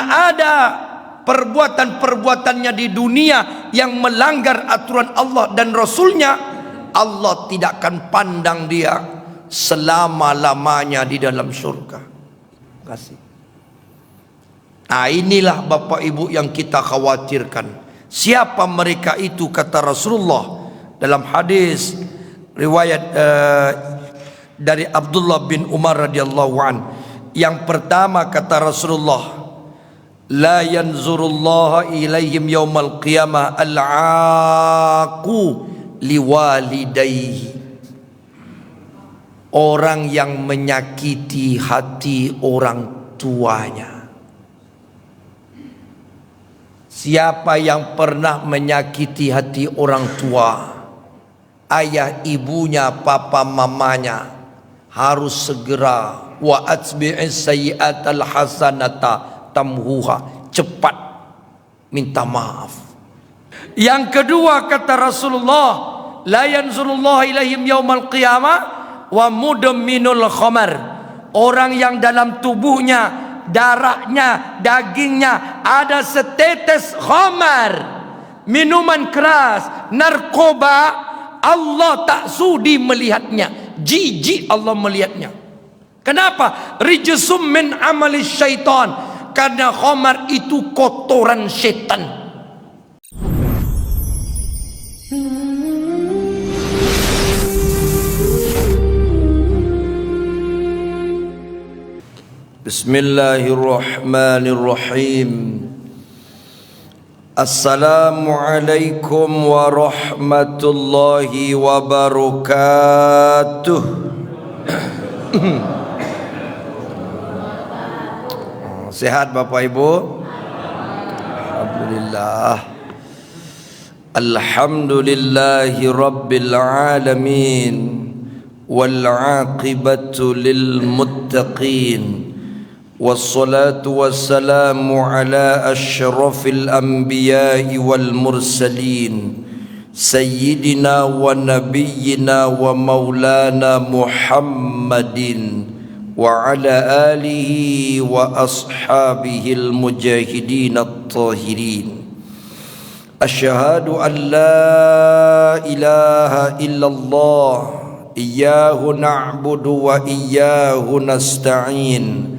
ada perbuatan-perbuatannya di dunia yang melanggar aturan Allah dan Rasulnya, Allah tidak akan pandang dia selama-lamanya di dalam surga. Kasih. Nah, inilah Bapak Ibu yang kita khawatirkan. Siapa mereka itu? Kata Rasulullah dalam hadis riwayat dari Abdullah bin Umar radhiyallahu an. Yang pertama kata Rasulullah, la yanzurullaha ilaihim yaumal qiyamah al-aqu liwalidayhi. Orang yang menyakiti hati orang tuanya. Siapa yang pernah menyakiti hati orang tua, ayah ibunya, papa mamanya, harus segera wa atbi'is sayyi'atal hasanata tamhuha, cepat minta maaf. Yang kedua kata Rasulullah, la yanzurullahu ilaihim yaumal qiyamah wa mudminul khamar. Orang yang dalam tubuhnya, darahnya, dagingnya ada setetes khamar, minuman keras, narkoba, Allah tak sudi melihatnya, jijik Allah melihatnya. Kenapa? Rijsum min amali syaitan, karena khamar itu kotoran setan. Bismillahirrahmanirrahim. Assalamualaikum warahmatullahi wabarakatuh. Sehat Bapak Ibu? Alhamdulillah. Alhamdulillahi rabbil alamin, wal aqibatu lil muttaqin, wassalatu wassalamu ala asyrafil anbiya'i wal mursalin, sayyidina wa nabiyyina wa maulana Muhammadin wa ala alihi wa ashabihil mujahidin at-tahirin. Asyhadu an la ilaha illallah, iyyahu na'budu wa iyyahu nasta'in,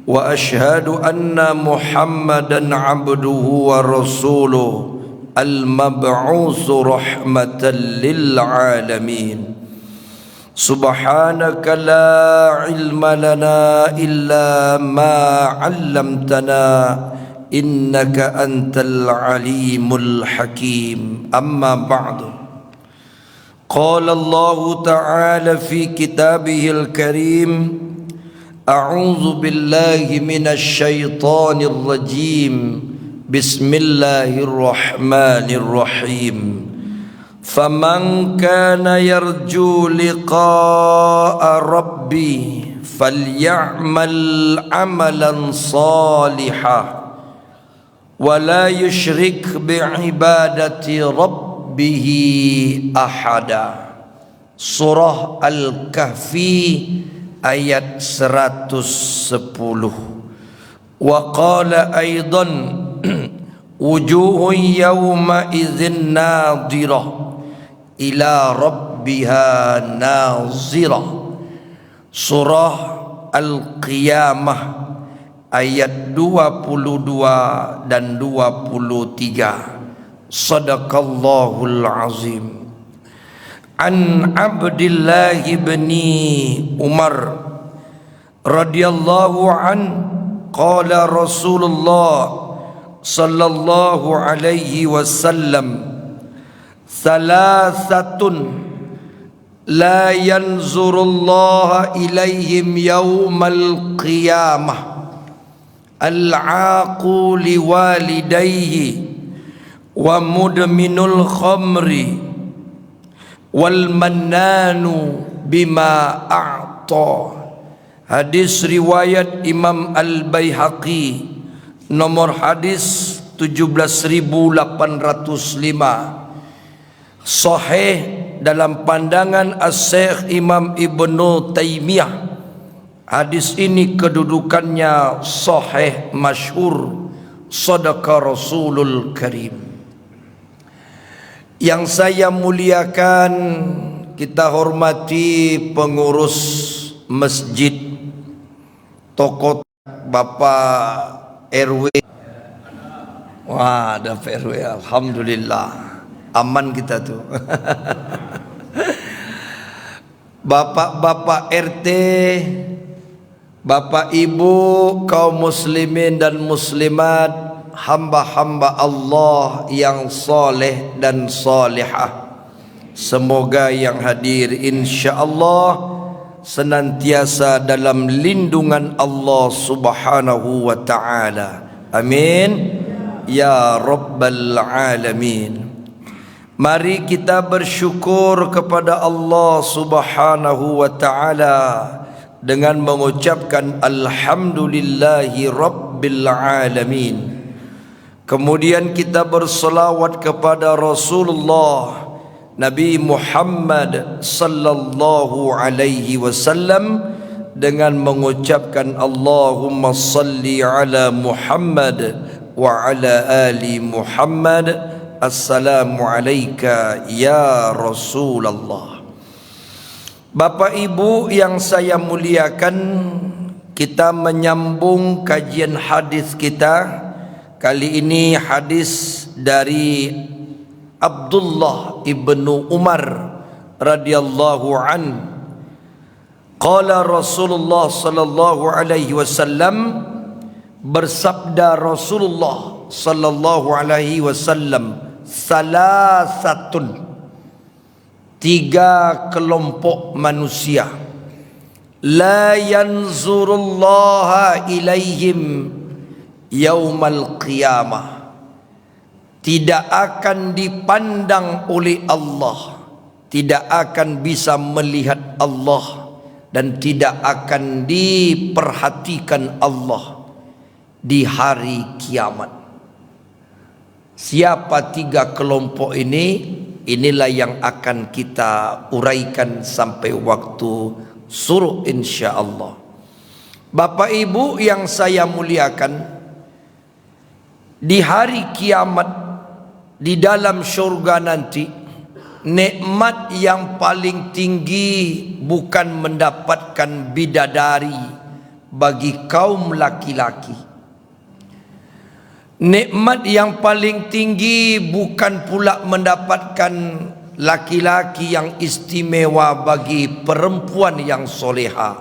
wa asyhadu anna Muhammadan abduhu wa rasuluh al-mab'usu rahmatan lil alamin. Subhanaka la ilma lana illa ma 'allamtana innaka antal alimul hakim. Amma ba'du. Qala Allah ta'ala fi kitabihil karim, a'udzu billahi minasy syaithanir rajim. Bismillahirrahmanirrahim. Faman kana yarju liqa'a rabbi falya'mal 'amalan salihan wa la yusyrik bi'ibadati rabbih ahada. Surah Al-Kahfi ayat 110. Wa qala aidan wujuhun yawma idzin nadhirah ila rabbiha nazirah. Surah Al-Qiyamah ayat 22 dan 23. Sadaqallahul azim. An Abdillah bin Umar radhiyallahu an qala Rasulullah sallallahu alaihi wasallam, salasatun la yanzurullaha ilaihim yaumal qiyamah, al-aqu liwalidayhi wa mudminul khamri wal mannanu bima a'ta. Hadis riwayat Imam Al-Baihaqi, nomor hadis 17.805. Sahih dalam pandangan As-Syeikh Imam Ibnu Taimiyah, Hadis ini kedudukannya sahih masyhur, Shadaqa Rasulul Karim. Yang saya muliakan, kita hormati pengurus masjid, tokoh Bapak RW. Wah, ada RW, alhamdulillah. Aman kita tuh. Bapak-bapak RT, Bapak Ibu kaum muslimin dan muslimat, hamba-hamba Allah yang soleh dan solehah, semoga yang hadir insyaallah senantiasa dalam lindungan Allah Subhanahu wa taala. Amin ya rabbal alamin. Mari kita bersyukur kepada Allah Subhanahu wa taala dengan mengucapkan alhamdulillahi rabbil alamin. Kemudian kita berselawat kepada Rasulullah Nabi Muhammad sallallahu alaihi wasallam dengan mengucapkan Allahumma salli ala Muhammad wa ala ali Muhammad. Assalamu alayka ya Rasulullah. Bapak Ibu yang saya muliakan, kita menyambung kajian hadis kita. Kali ini hadis dari Abdullah ibnu Umar radhiyallahu an. Qala Rasulullah sallallahu alaihi wasallam, bersabda Rasulullah sallallahu alaihi wasallam, salasatun, tiga kelompok manusia, la yanzurullaha ilaihim yaumal qiyamah, tidak akan dipandang oleh Allah, tidak akan bisa melihat Allah, dan tidak akan diperhatikan Allah di hari kiamat. Siapa tiga kelompok ini? Inilah yang akan kita uraikan sampai waktu suruh insyaallah. Bapak Ibu yang saya muliakan, di hari kiamat di dalam syurga nanti, nikmat yang paling tinggi bukan mendapatkan bidadari bagi kaum laki-laki. Nikmat yang paling tinggi bukan pula mendapatkan laki-laki yang istimewa bagi perempuan yang soleha.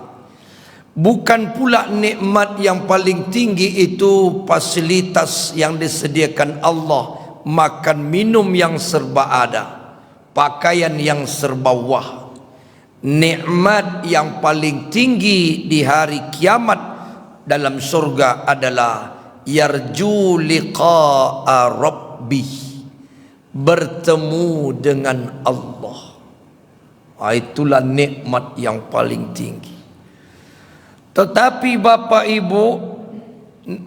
Bukan pula nikmat yang paling tinggi itu fasilitas yang disediakan Allah, makan minum yang serba ada, pakaian yang serba wah. Nikmat yang paling tinggi di hari kiamat dalam surga adalah yarju liqa'a rabbih, bertemu dengan Allah. Itulah nikmat yang paling tinggi. Tetapi Bapak Ibu,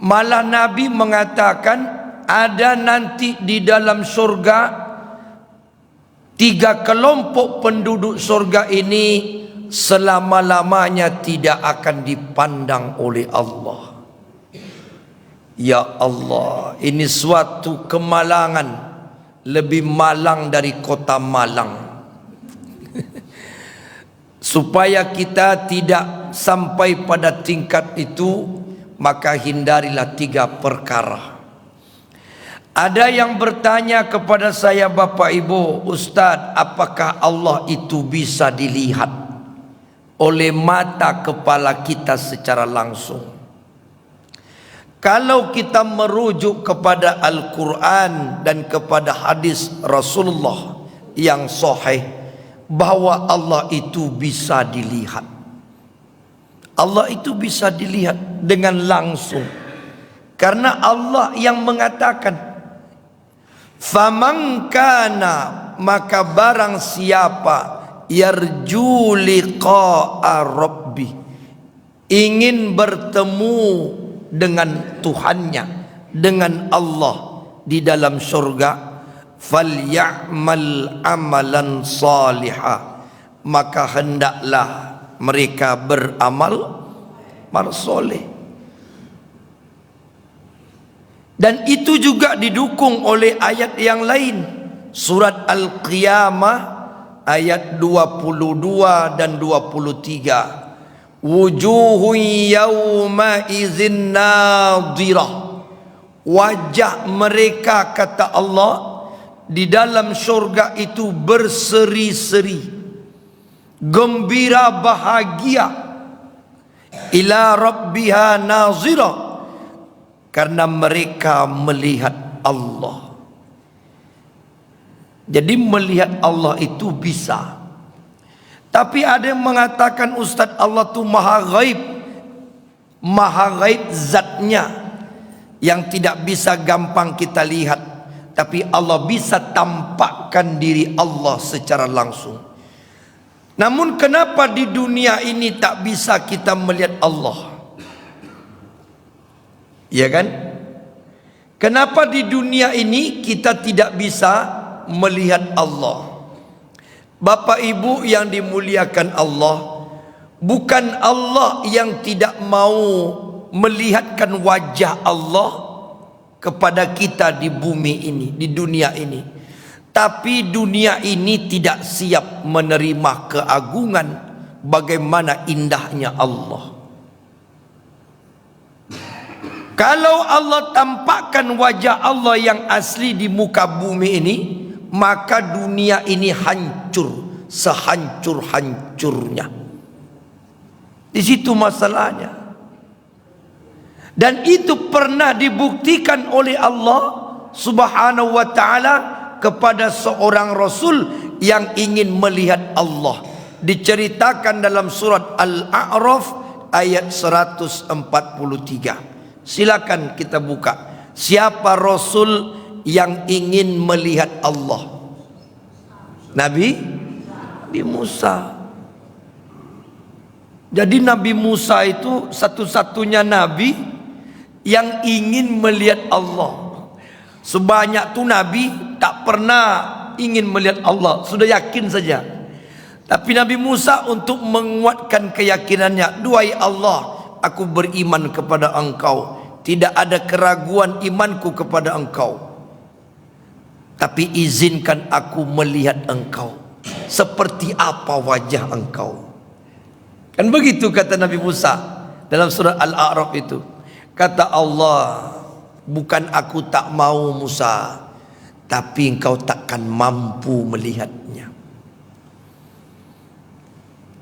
malah Nabi mengatakan ada nanti di dalam surga tiga kelompok penduduk surga ini selama-lamanya tidak akan dipandang oleh Allah. Ya Allah, ini suatu kemalangan, lebih malang dari kota Malang. Supaya kita tidak sampai pada tingkat itu, maka hindarilah tiga perkara. Ada yang bertanya kepada saya, Bapak Ibu, Ustadz, apakah Allah itu bisa dilihat oleh mata kepala kita secara langsung? Kalau kita merujuk kepada Al-Quran dan kepada hadis Rasulullah yang sahih, bahwa Allah itu bisa dilihat. Allah itu bisa dilihat dengan langsung. Karena Allah yang mengatakan, faman kana, maka barang siapa yarju liqa'a rabbi, ingin bertemu dengan Tuhannya, dengan Allah di dalam surga, falyamal amalan salihah, maka hendaklah mereka beramal soleh. Dan itu juga didukung oleh ayat yang lain, surat Al-Qiyamah ayat 22 dan 23. Wujuhun yawma izin nadhirah, wajah mereka, kata Allah, di dalam syurga itu berseri-seri, gembira, bahagia. Ila rabbiha nazirah, karena mereka melihat Allah. Jadi melihat Allah itu bisa. Tapi ada yang mengatakan, Ustaz, Allah itu maha gaib. Maha gaib zatnya, yang tidak bisa gampang kita lihat. Tapi Allah bisa tampakkan diri Allah secara langsung. Namun kenapa di dunia ini tak bisa kita melihat Allah? Ya kan? Kenapa di dunia ini kita tidak bisa melihat Allah? Bapak Ibu yang dimuliakan Allah, bukan Allah yang tidak mau melihatkan wajah Allah kepada kita di bumi ini, di dunia ini. Tapi dunia ini tidak siap menerima keagungan bagaimana indahnya Allah. Kalau Allah tampakkan wajah Allah yang asli di muka bumi ini, maka dunia ini hancur sehancur-hancurnya. Di situ masalahnya. Dan itu pernah dibuktikan oleh Allah Subhanahu wa ta'ala kepada seorang Rasul yang ingin melihat Allah. Diceritakan dalam surat Al-A'raf ayat 143. Silakan kita buka. Siapa Rasul yang ingin melihat Allah? Nabi Musa. Jadi Nabi Musa itu satu-satunya nabi yang ingin melihat Allah. Sebanyak tu nabi tak pernah ingin melihat Allah, sudah yakin saja. Tapi Nabi Musa untuk menguatkan keyakinannya, duhai Allah, aku beriman kepada engkau, tidak ada keraguan imanku kepada engkau, tapi izinkan aku melihat engkau. Seperti apa wajah engkau? Kan begitu kata Nabi Musa dalam surah Al-A'raf itu. Kata Allah, bukan aku tak mau Musa, tapi engkau takkan mampu melihatnya.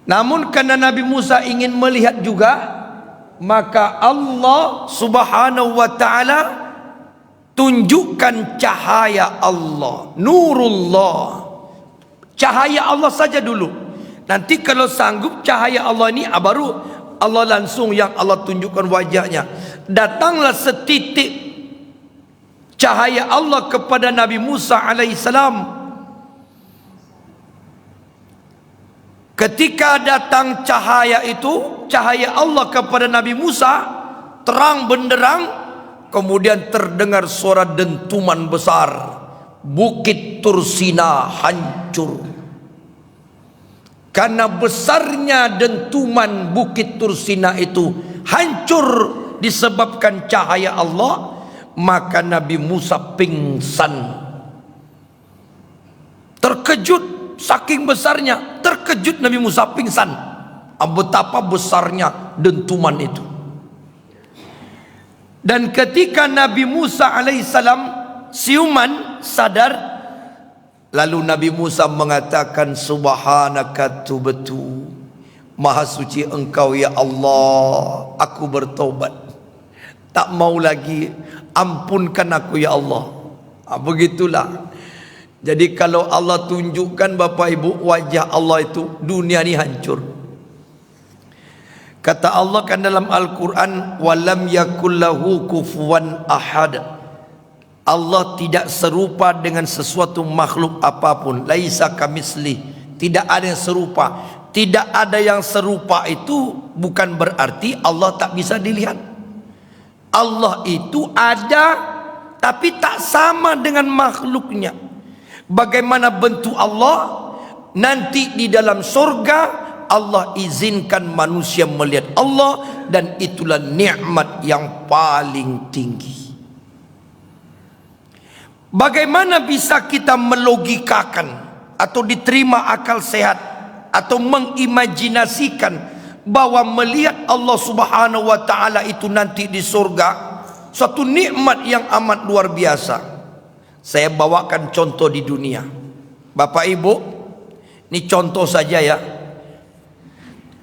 Namun karena Nabi Musa ingin melihat juga, maka Allah Subhanahu wa ta'ala tunjukkan cahaya Allah, nurullah, cahaya Allah saja dulu. Nanti kalau sanggup cahaya Allah ini, baru Allah langsung yang Allah tunjukkan wajahnya. Datanglah setitik cahaya Allah kepada Nabi Musa alaihissalam. Ketika datang cahaya itu, cahaya Allah kepada Nabi Musa, terang benderang, kemudian terdengar suara dentuman besar. Bukit Tursina hancur. Karena besarnya dentuman Bukit Tursina itu hancur disebabkan cahaya Allah, maka Nabi Musa pingsan. Terkejut. Saking besarnya, terkejut Nabi Musa pingsan. Betapa besarnya dentuman itu. Dan ketika Nabi Musa alaihissalam siuman sadar, lalu Nabi Musa mengatakan, Subhanaka tubtu, maha suci engkau ya Allah, aku bertobat, tak mau lagi, ampunkan aku ya Allah. Begitulah. Jadi kalau Allah tunjukkan Bapak Ibu wajah Allah itu, dunia ini hancur. Kata Allah kan dalam Al-Quran, walam yakullahu kufuwan ahad. Allah tidak serupa dengan sesuatu makhluk apapun. Laisa kamisli, tidak ada yang serupa. Tidak ada yang serupa itu bukan berarti Allah tak bisa dilihat. Allah itu ada, tapi tak sama dengan makhluknya. Bagaimana bentuk Allah? Nanti di dalam surga Allah izinkan manusia melihat Allah, dan itulah nikmat yang paling tinggi. Bagaimana bisa kita melogikakan atau diterima akal sehat atau mengimajinasikan bahwa melihat Allah Subhanahu wa taala itu nanti di surga suatu nikmat yang amat luar biasa? Saya bawakan contoh di dunia. Bapak Ibu, ini contoh saja ya.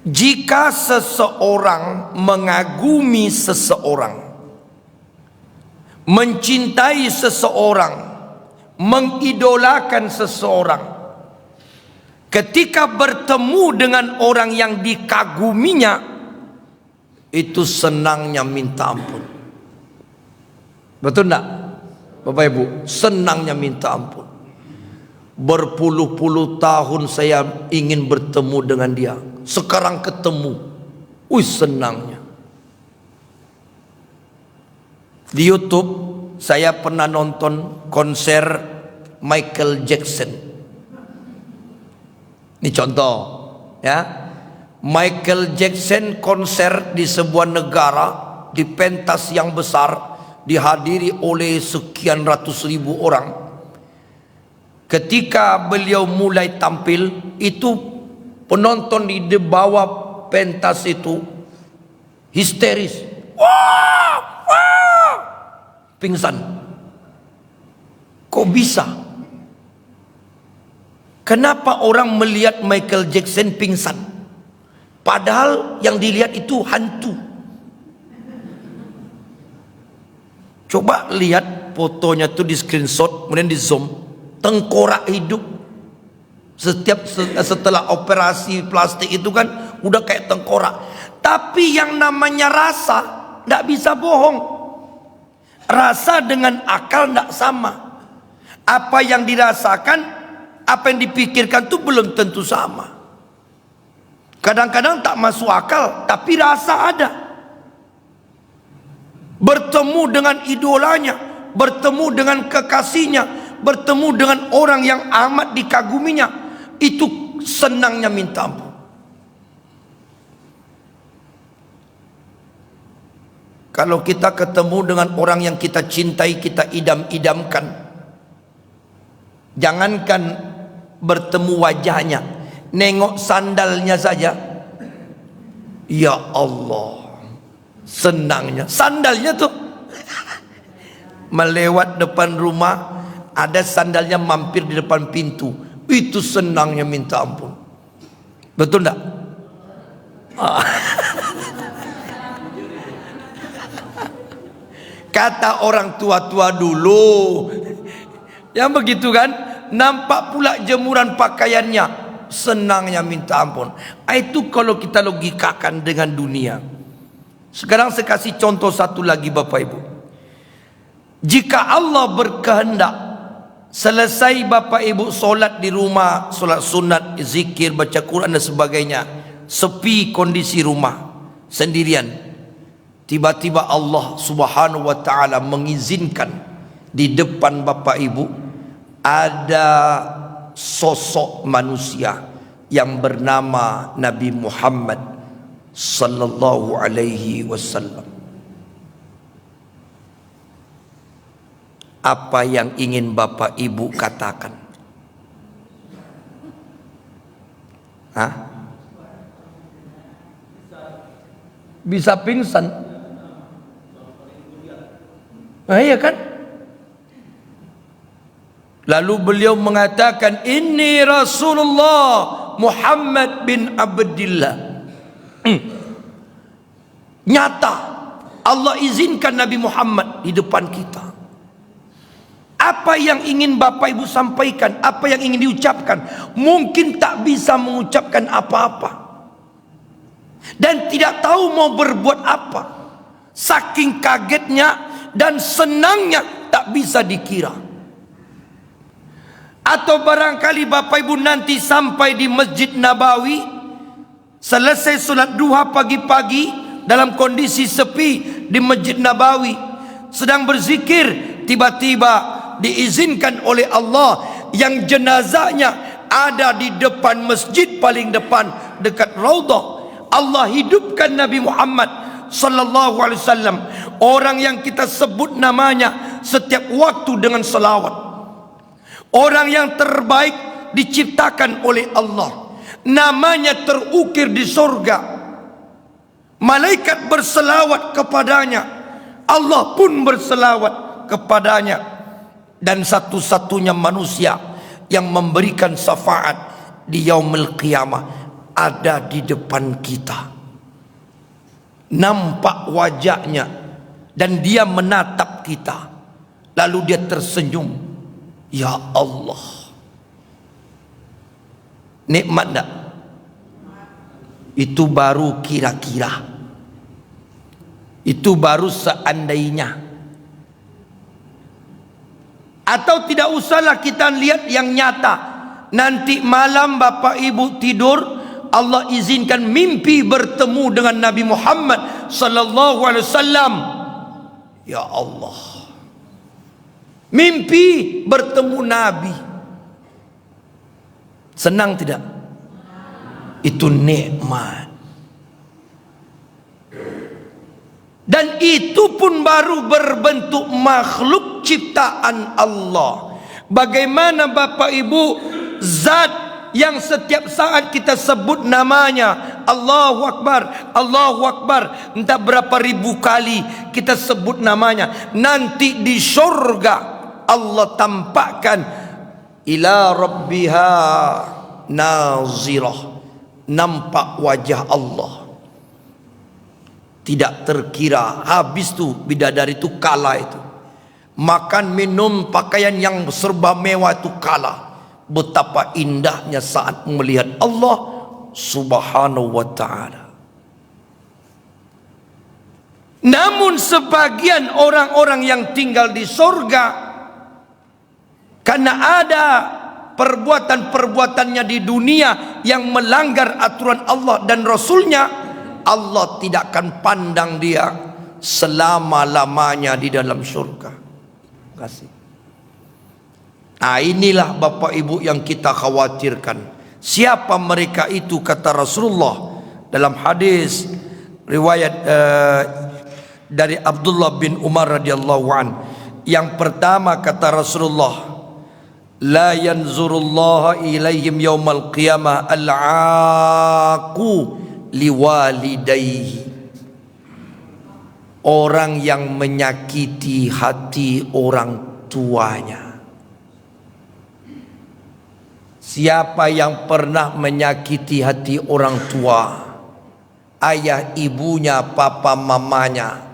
Jika seseorang mengagumi seseorang, mencintai seseorang, mengidolakan seseorang, ketika bertemu dengan orang yang dikaguminya, itu senangnya minta ampun. Betul enggak Bapak Ibu? Senangnya minta ampun. Berpuluh-puluh tahun saya ingin bertemu dengan dia, sekarang ketemu, senangnya. Di YouTube saya pernah nonton konser Michael Jackson. Ini contoh ya. Michael Jackson konser di sebuah negara di pentas yang besar, dihadiri oleh sekian ratus ribu orang. Ketika beliau mulai tampil, itu penonton di bawah pentas itu histeris, wah, wah, pingsan. Kok bisa? Kenapa orang melihat Michael Jackson pingsan? Padahal yang dilihat itu hantu. Coba lihat fotonya tuh di screenshot, kemudian di zoom. Tengkorak hidup. Setelah operasi plastik itu kan udah kayak tengkorak. Tapi yang namanya rasa tidak bisa bohong. Rasa dengan akal tidak sama. Apa yang dirasakan, apa yang dipikirkan itu belum tentu sama. Kadang-kadang tak masuk akal, tapi rasa ada. Bertemu dengan idolanya, bertemu dengan kekasihnya, bertemu dengan orang yang amat dikaguminya, itu senangnya minta ampun. Kalau kita ketemu dengan orang yang kita cintai, kita idam-idamkan, jangankan bertemu wajahnya, nengok sandalnya saja, ya Allah, senangnya. Sandalnya tuh melewat depan rumah, ada sandalnya mampir di depan pintu, itu senangnya minta ampun. Betul enggak? Kata orang tua-tua dulu, yang begitu kan, nampak pula jemuran pakaiannya, senangnya minta ampun. Itu kalau kita logikakan dengan dunia. Sekarang saya kasih contoh satu lagi Bapak Ibu. Jika Allah berkehendak, selesai Bapak Ibu solat di rumah, solat sunat, zikir, baca Quran dan sebagainya, sepi kondisi rumah, sendirian, tiba-tiba Allah Subhanahu wa ta'ala mengizinkan di depan Bapak Ibu ada sosok manusia yang bernama Nabi Muhammad sallallahu alaihi wasallam. Apa yang ingin Bapak Ibu katakan? Hah? Bisa pingsan? Iya kan? Lalu beliau mengatakan, "Inni Rasulullah Muhammad bin Abdillah." Nyata Allah izinkan Nabi Muhammad di depan kita. Apa yang ingin Bapak Ibu sampaikan, apa yang ingin diucapkan, mungkin tak bisa mengucapkan apa-apa, dan tidak tahu mau berbuat apa. Saking kagetnya dan senangnya tak bisa dikira. Atau barangkali Bapak Ibu nanti sampai di Masjid Nabawi, selesai sholat duha pagi-pagi dalam kondisi sepi di Masjid Nabawi, sedang berzikir, tiba-tiba diizinkan oleh Allah yang jenazahnya ada di depan masjid paling depan, dekat Raudhah. Allah hidupkan Nabi Muhammad sallallahu alaihi wasallam, orang yang kita sebut namanya setiap waktu dengan selawat, orang yang terbaik diciptakan oleh Allah, namanya terukir di surga, malaikat berselawat kepadanya, Allah pun berselawat kepadanya, dan satu-satunya manusia yang memberikan syafaat di yaumil qiyamah ada di depan kita. Nampak wajahnya dan dia menatap kita, lalu dia tersenyum. Ya Allah, nikmat tak? Itu baru kira-kira, itu baru seandainya. Atau tidak usahlah kita lihat yang nyata. Nanti malam Bapak Ibu tidur, Allah izinkan mimpi bertemu dengan Nabi Muhammad sallallahu alaihi wasallam. Ya Allah, mimpi bertemu Nabi, senang tidak? Itu nikmat. Dan itu pun baru berbentuk makhluk ciptaan Allah. Bagaimana Bapak Ibu, zat yang setiap saat kita sebut namanya, Allahu Akbar, Allahu Akbar, entah berapa ribu kali kita sebut namanya, nanti di surga Allah tampakkan ila rabbiha nazirah, nampak wajah Allah. Tidak terkira, habis tuh bidadari itu kalah itu. Makan minum pakaian yang serba mewah itu kalah. Betapa indahnya saat melihat Allah subhanahu wa ta'ala. Namun sebagian orang-orang yang tinggal di surga, karena ada perbuatan-perbuatannya di dunia yang melanggar aturan Allah dan Rasulnya, Allah tidak akan pandang dia selama-lamanya di dalam surga. Kasih. Nah, inilah Bapak Ibu yang kita khawatirkan. Siapa mereka itu? Kata Rasulullah dalam hadis riwayat dari Abdullah bin Umar radhiyallahu an. Yang pertama kata Rasulullah, la yanzurullah ilaihim yaumal qiyamah al-aqu liwalidayhi. Orang yang menyakiti hati orang tuanya. Siapa yang pernah menyakiti hati orang tua, ayah ibunya, papa mamanya,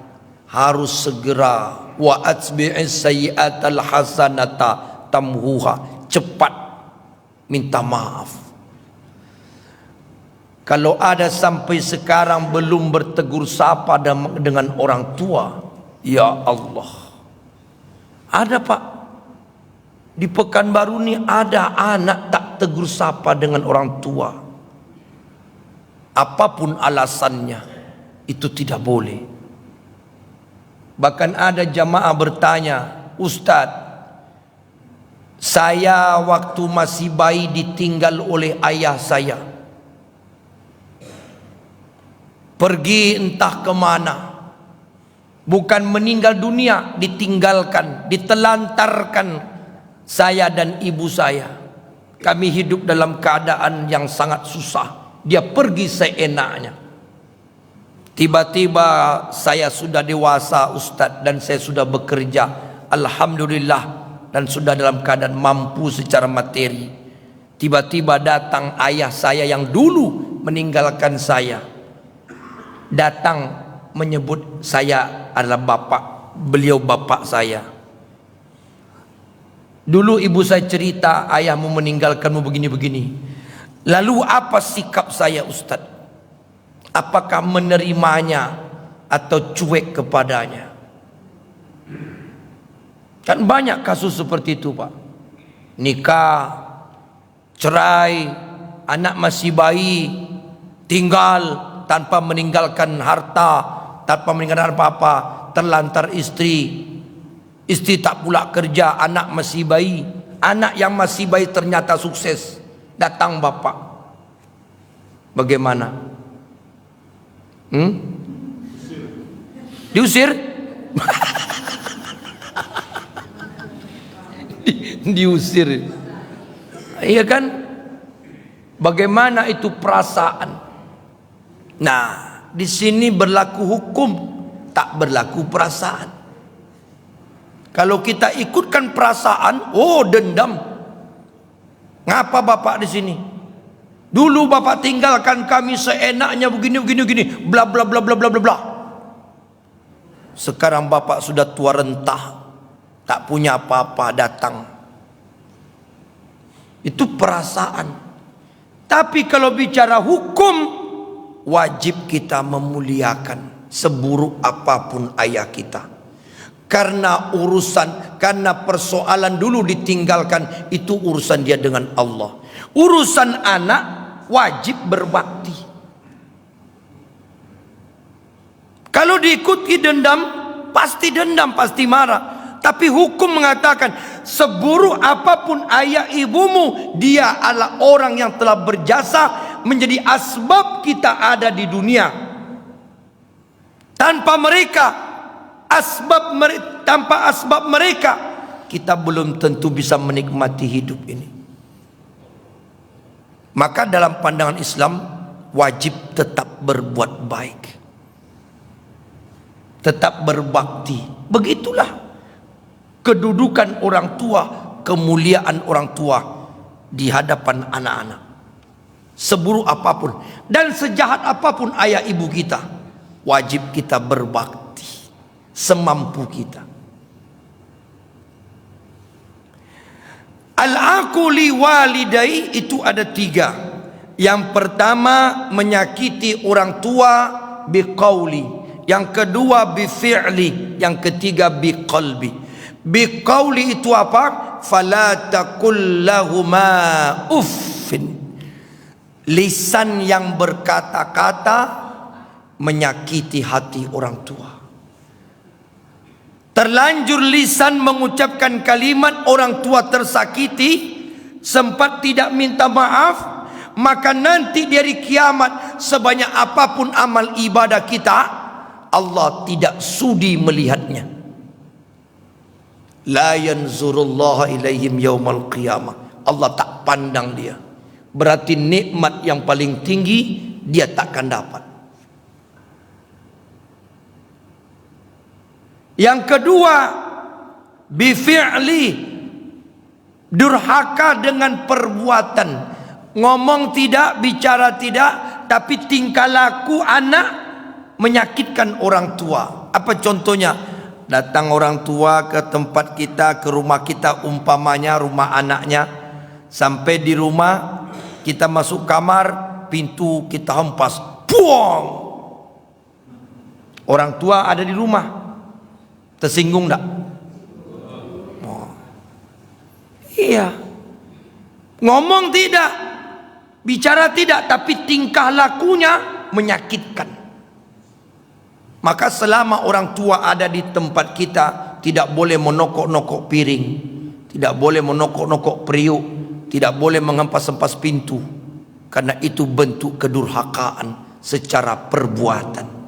harus segera wa atbi'is sayyi'atal hasanata tamhuha, cepat minta maaf. Kalau ada sampai sekarang belum bertegur sapa dengan orang tua, ya Allah. Ada Pak, di Pekanbaru ini ada anak tak tegur sapa dengan orang tua. Apapun alasannya, itu tidak boleh. Bahkan ada jamaah bertanya, Ustadz, saya waktu masih bayi ditinggal oleh ayah saya, pergi entah kemana, bukan meninggal dunia, ditinggalkan, ditelantarkan saya dan ibu saya. Kami hidup dalam keadaan yang sangat susah. Dia pergi seenaknya. Tiba-tiba saya sudah dewasa Ustadz, dan saya sudah bekerja, alhamdulillah, dan sudah dalam keadaan mampu secara materi. Tiba-tiba datang ayah saya yang dulu meninggalkan saya, datang menyebut saya adalah bapak, beliau bapak saya. Dulu ibu saya cerita, ayahmu meninggalkanmu begini-begini. Lalu apa sikap saya Ustaz? Apakah menerimanya atau cuek kepadanya? Kan banyak kasus seperti itu Pak. Nikah, cerai, anak masih bayi, tinggal tanpa meninggalkan harta, tanpa meninggalkan apa-apa, terlantar istri. Istri tak pula kerja, anak masih bayi. Anak yang masih bayi ternyata sukses. Datang bapak. Bagaimana? Diusir? Diusir. Iya kan? Bagaimana itu perasaan? Nah, di sini berlaku hukum, tak berlaku perasaan. Kalau kita ikutkan perasaan, oh dendam. Ngapa bapak di sini? Dulu bapak tinggalkan kami seenaknya begini, bla bla bla bla bla bla bla. Sekarang bapak sudah tua rentah, tak punya apa-apa, datang. Itu perasaan. Tapi kalau bicara hukum, wajib kita memuliakan seburuk apapun ayah kita. Karena persoalan dulu ditinggalkan, itu urusan dia dengan Allah. Urusan anak wajib berbakti. Kalau diikuti dendam, pasti marah. Tapi hukum mengatakan seburuk apapun ayah ibumu, dia adalah orang yang telah berjasa menjadi asbab kita ada di dunia. Tanpa asbab mereka, kita belum tentu bisa menikmati hidup ini. Maka dalam pandangan Islam, wajib tetap berbuat baik, tetap berbakti. Begitulah kedudukan orang tua, kemuliaan orang tua di hadapan anak-anak. Seburuk apapun dan sejahat apapun ayah ibu kita, wajib kita berbakti semampu kita. Al-aqu li walidai itu ada 3. Yang pertama, menyakiti orang tua biqauli. Yang kedua bifi'li. Yang ketiga biqalbi. Biqauli itu apa? Fala taqul lahuma uffin. Lisan yang berkata-kata menyakiti hati orang tua. Terlanjur lisan mengucapkan kalimat, orang tua tersakiti, sempat tidak minta maaf, maka nanti dari kiamat sebanyak apapun amal ibadah kita, Allah tidak sudi melihatnya. La yanzurullaha ilaihim yaumal qiyamah. Allah tak pandang dia. Berarti nikmat yang paling tinggi dia takkan dapat. Yang kedua, bifi'li, durhaka dengan perbuatan. Ngomong tidak, bicara tidak, tapi tingkah laku anak menyakitkan orang tua. Apa contohnya? Datang orang tua ke tempat kita, ke rumah kita, umpamanya rumah anaknya. Sampai di rumah, kita masuk kamar, pintu kita hempas, buang. Orang tua ada di rumah. Tersinggung tak? Oh. Iya. Ngomong tidak, bicara tidak, tapi tingkah lakunya menyakitkan. Maka selama orang tua ada di tempat kita, tidak boleh menokok-nokok piring, tidak boleh menokok-nokok periuk, tidak boleh menghempas-hempas pintu, karena itu bentuk kedurhakaan secara perbuatan.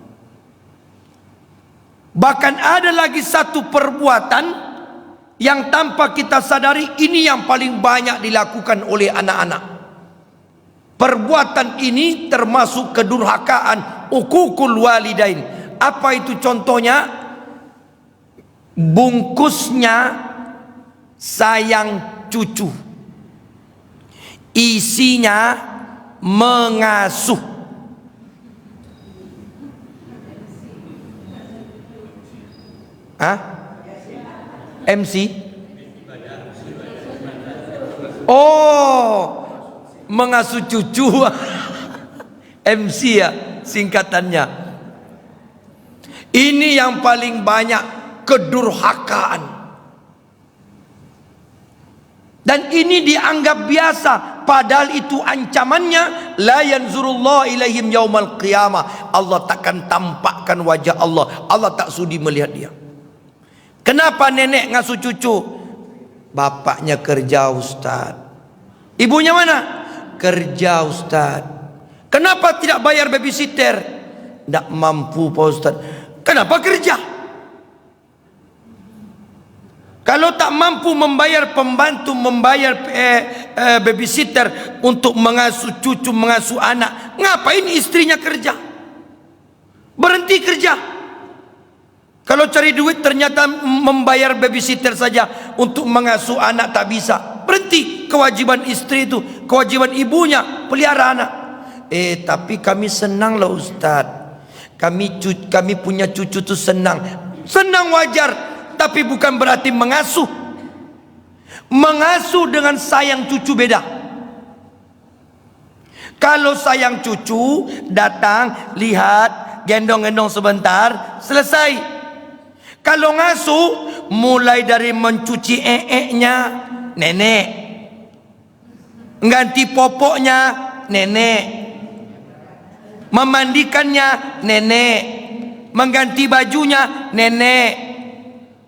Bahkan ada lagi satu perbuatan yang tanpa kita sadari, ini yang paling banyak dilakukan oleh anak-anak. Perbuatan ini termasuk kedurhakaan, uququl walidain. Apa itu contohnya? Bungkusnya sayang cucu, isinya mengasuh. MC? Oh, mengasuh cucu. MC ya singkatannya. Ini yang paling banyak kedurhakaan. Dan ini dianggap biasa, padahal itu ancamannya, la yanzurullah ilaihim yaumal qiyamah. Allah takkan tampakkan wajah Allah. Allah tak sudi melihat dia. Kenapa nenek ngasuh cucu? Bapaknya kerja Ustaz. Ibunya mana? Kerja Ustaz. Kenapa tidak bayar babysitter? Tidak mampu Pak Ustaz. Kenapa kerja? Kalau tak mampu membayar pembantu, membayar babysitter untuk mengasuh cucu, mengasuh anak, ngapain istrinya kerja? Berhenti kerja. Kalau cari duit ternyata membayar babysitter saja untuk mengasuh anak tak bisa, berhenti. Kewajiban istri itu, kewajiban ibunya pelihara anak. Tapi kami senang lah Ustaz. Kami punya cucu tu senang. Senang wajar, tapi bukan berarti mengasuh. Mengasuh dengan sayang cucu beda. Kalau sayang cucu, datang, lihat, gendong-gendong sebentar, selesai. Kalau ngasuh, mulai dari mencuci nya, nenek. Ganti popoknya, nenek. Memandikannya, nenek. Mengganti bajunya, nenek.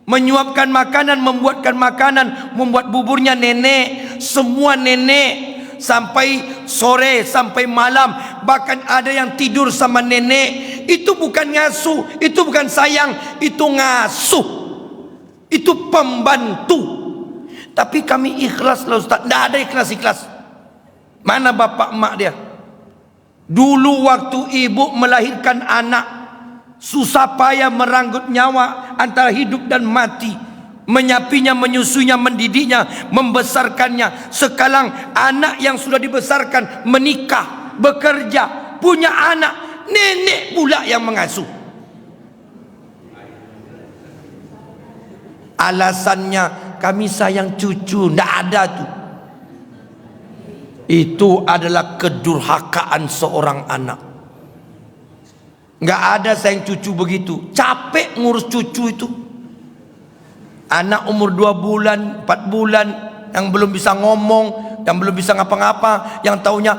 Menyuapkan makanan, membuatkan makanan, membuat buburnya, nenek. Semua nenek. Sampai sore, sampai malam. Bahkan ada yang tidur sama nenek. Itu bukan ngasuh, itu bukan sayang, itu ngasuh. Itu pembantu. Tapi kami ikhlas lah Ustaz. Tidak ada ikhlas-ikhlas. Mana bapak emak dia? Dulu waktu ibu melahirkan anak, susah payah meranggut nyawa antara hidup dan mati, menyapinya, menyusuinya, mendidiknya, membesarkannya. Sekarang anak yang sudah dibesarkan menikah, bekerja, punya anak, nenek pula yang mengasuh. Alasannya kami sayang cucu. Tidak ada tuh. Itu adalah kedurhakaan seorang anak. Nggak ada sayang cucu begitu. Capek ngurus cucu itu. Anak umur 2 bulan, 4 bulan, yang belum bisa ngomong, yang belum bisa ngapa-ngapa, yang taunya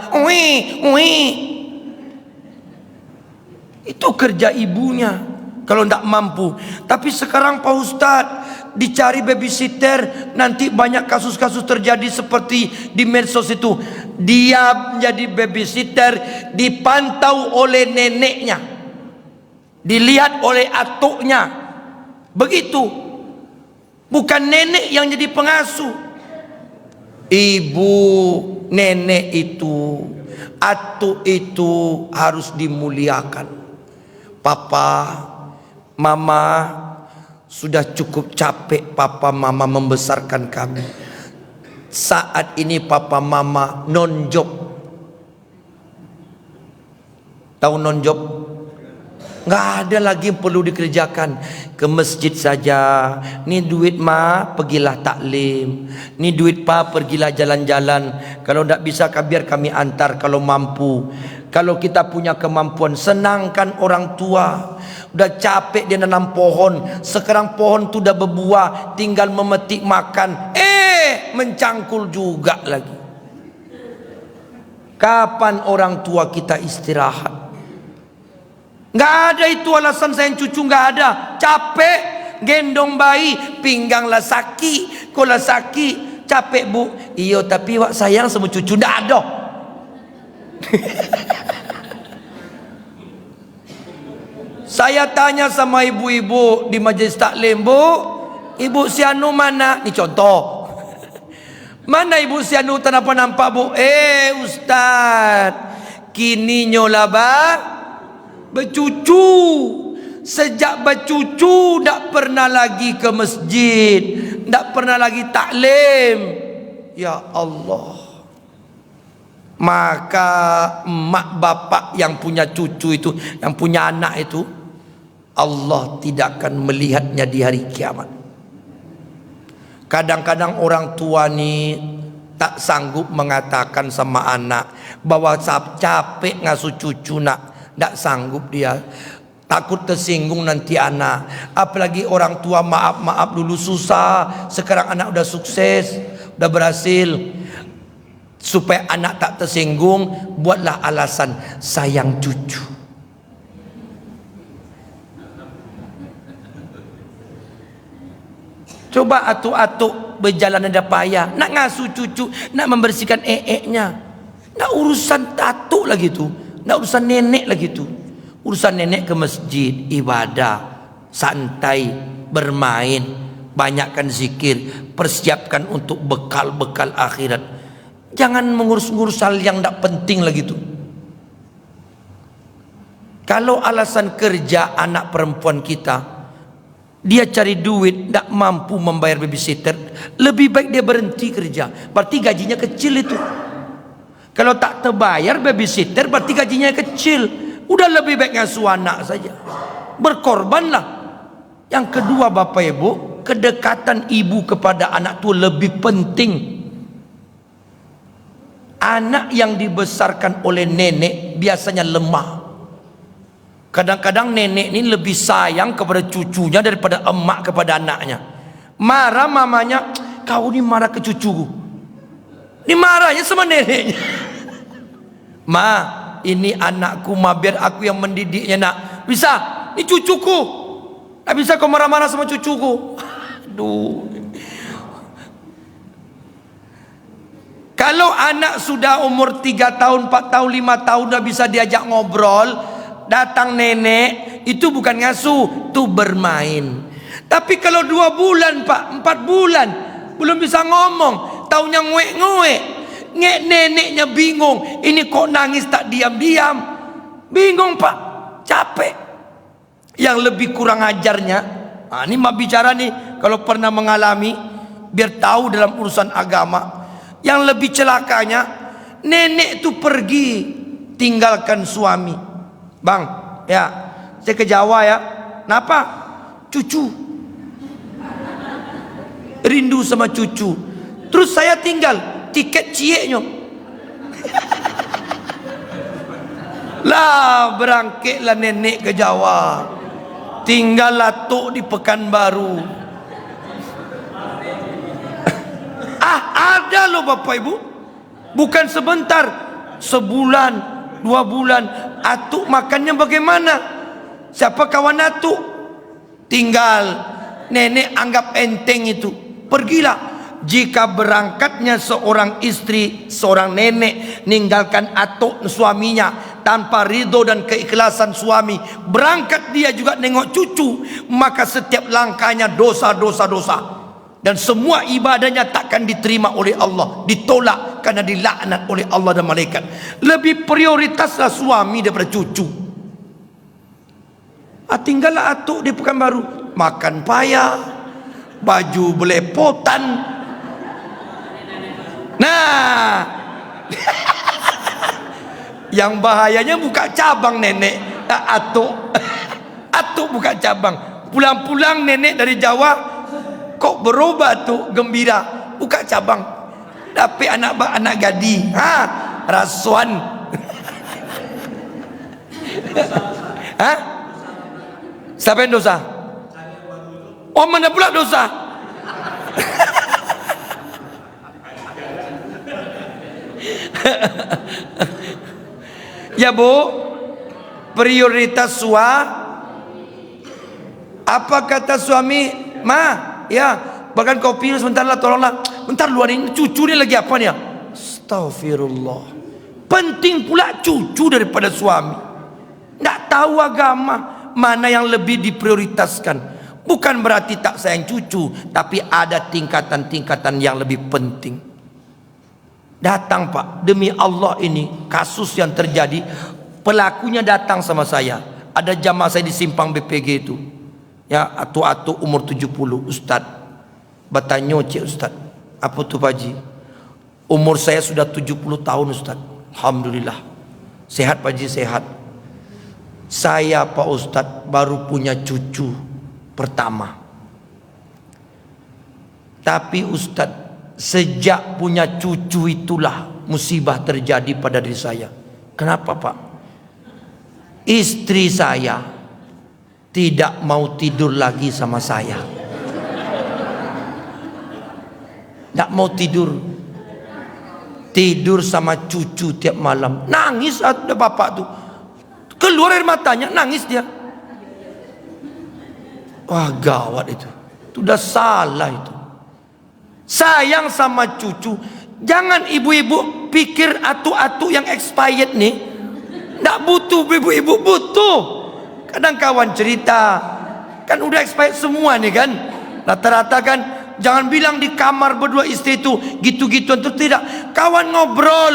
itu kerja ibunya kalau tidak mampu. Tapi sekarang Pak Ustadz, dicari babysitter, nanti banyak kasus-kasus terjadi seperti di medsos itu. Dia menjadi babysitter, dipantau oleh neneknya, dilihat oleh atuknya. Begitu. Bukan nenek yang jadi pengasuh. Ibu, nenek itu, atuk itu harus dimuliakan. Papa, mama, sudah cukup capek papa mama membesarkan kami. Saat ini papa mama non-job. Tahu non-job? Nggak ada lagi yang perlu dikerjakan. Ke masjid saja. Ni duit ma, pergilah taklim. Ni duit pa, pergilah jalan-jalan. Kalau tidak bisa biar kami antar kalau mampu. Kalau kita punya kemampuan, senangkan orang tua. Udah capek dia nanam pohon, sekarang pohon tu udah berbuah, tinggal memetik makan. Mencangkul juga lagi. Kapan orang tua kita istirahat? Nggak ada itu alasan sayang cucu, nggak ada. Capek gendong bayi, pinggang lah sakit, kola sakit, capek bu. Iyo tapi wak sayang sama cucu, nggak ada. Saya tanya sama ibu-ibu di majelis taklim, bu, ibu si Anu mana? Ini contoh. Mana ibu si Anu tak nampak bu? Ustaz, kini nyola ba bercucu. Sejak bercucu tak pernah lagi ke masjid, tak pernah lagi taklim. Ya Allah. Maka emak bapak yang punya cucu itu, yang punya anak itu, Allah tidak akan melihatnya di hari kiamat. Kadang-kadang orang tua ni tak sanggup mengatakan sama anak bahwa capek ngasuh cucu nak, tak sanggup dia. Takut tersinggung nanti anak. Apalagi orang tua maaf dulu susah, sekarang anak udah sukses, udah berhasil. Supaya anak tak tersinggung, buatlah alasan sayang cucu. Coba atuk-atuk berjalan ada payah, nak ngasuh cucu, nak membersihkan nya, nak urusan atuk lagi tu. Nggak urusan nenek lagi tuh. Urusan nenek ke masjid, ibadah, santai, bermain, banyakkan zikir, persiapkan untuk bekal-bekal akhirat. Jangan mengurus-ngurus hal yang tidak penting lagi tuh. Kalau alasan kerja anak perempuan kita, dia cari duit, tidak mampu membayar babysitter, lebih baik dia berhenti kerja. Berarti gajinya kecil itu. Kalau tak terbayar babysitter, berarti gajinya kecil. Udah lebih baik ngasuh anak saja. Berkorbanlah. Yang kedua Bapak Ibu, kedekatan ibu kepada anak itu lebih penting. Anak yang dibesarkan oleh nenek biasanya lemah. Kadang-kadang nenek ini lebih sayang kepada cucunya daripada emak kepada anaknya. Marah mamanya, kau ini marah ke cucuku. Ini marahnya sama neneknya. Ma, ini anakku, ma, biar aku yang mendidiknya nak. Bisa, ini cucuku. Tak bisa kau marah-marah sama cucuku. Aduh. Kalau anak sudah umur 3 tahun, 4 tahun, 5 tahun dah bisa diajak ngobrol, datang nenek, itu bukan ngasuh, itu bermain. Tapi kalau 2 bulan Pak, 4 bulan belum bisa ngomong, taunya nguek-nguek, neneknya bingung, ini kok nangis tak diam-diam, bingung Pak, capek. Yang lebih kurang ajarnya, nah ini mak bicara nih, kalau pernah mengalami, biar tahu dalam urusan agama. Yang lebih celakanya, nenek itu pergi tinggalkan suami. Bang, ya, saya ke Jawa ya. Kenapa? Cucu. Rindu sama cucu. Terus saya tinggal, tiket cieknya. Lah, berangkitlah nenek ke Jawa. Tinggal latuk di Pekanbaru. Ada loh Bapak Ibu. Bukan sebentar, sebulan, 2 bulan. Atuk makannya bagaimana? Siapa kawan atuk? Tinggal. Nenek anggap enteng itu. Pergilah. Jika berangkatnya seorang istri, seorang nenek ninggalkan atuk suaminya tanpa ridho dan keikhlasan suami, berangkat dia juga nengok cucu, maka setiap langkahnya dosa. Dan semua ibadahnya takkan diterima oleh Allah, ditolak karena dilaknat oleh Allah dan malaikat. Lebih prioritaslah suami daripada cucu. Tinggallah atuk di Pekanbaru, makan payah, baju belepotan. Nah, yang bahayanya buka cabang nenek, atuk buka cabang. Pulang-pulang nenek dari Jawa, kok berubah tuh, gembira, buka cabang. Tapi anak gadi, rasuan. Siapa yang dosa? Oh, mana pula dosa? Ya Bu, prioritas apa kata suami? Ma, ya, bahkan kopi sebentar lah, tolonglah, bentar luar ini cucu ini lagi apa nih ya? Astagfirullah. Penting pula cucu daripada suami. Nggak tahu agama mana yang lebih diprioritaskan. Bukan berarti tak sayang cucu, tapi ada tingkatan-tingkatan yang lebih penting. Datang Pak, demi Allah ini kasus yang terjadi, pelakunya datang sama saya. Ada jamaah saya di simpang BPG itu, ya, atu-atu umur 70. Ustaz, bertanya cik Ustaz, apa tuh Pak Haji? Umur saya sudah 70 tahun Ustaz. Alhamdulillah. Sehat Pak Haji, sehat. Saya Pak Ustaz baru punya cucu pertama. Tapi Ustaz, sejak punya cucu itulah musibah terjadi pada diri saya. Kenapa Pak? Istri saya tidak mau tidur lagi sama saya. Tidak mau tidur. Tidur sama cucu tiap malam. Nangis ada bapak tuh. Keluar air matanya, nangis dia. Wah, gawat itu. Itu udah salah itu. Sayang sama cucu. Jangan ibu-ibu pikir atu-atu yang expired nih Nggak butuh ibu-ibu, butuh. Kadang kawan cerita, kan udah expired semua nih kan. Rata-rata kan, jangan bilang di kamar berdua istri itu gitu-gituan tuh, tidak. Kawan ngobrol,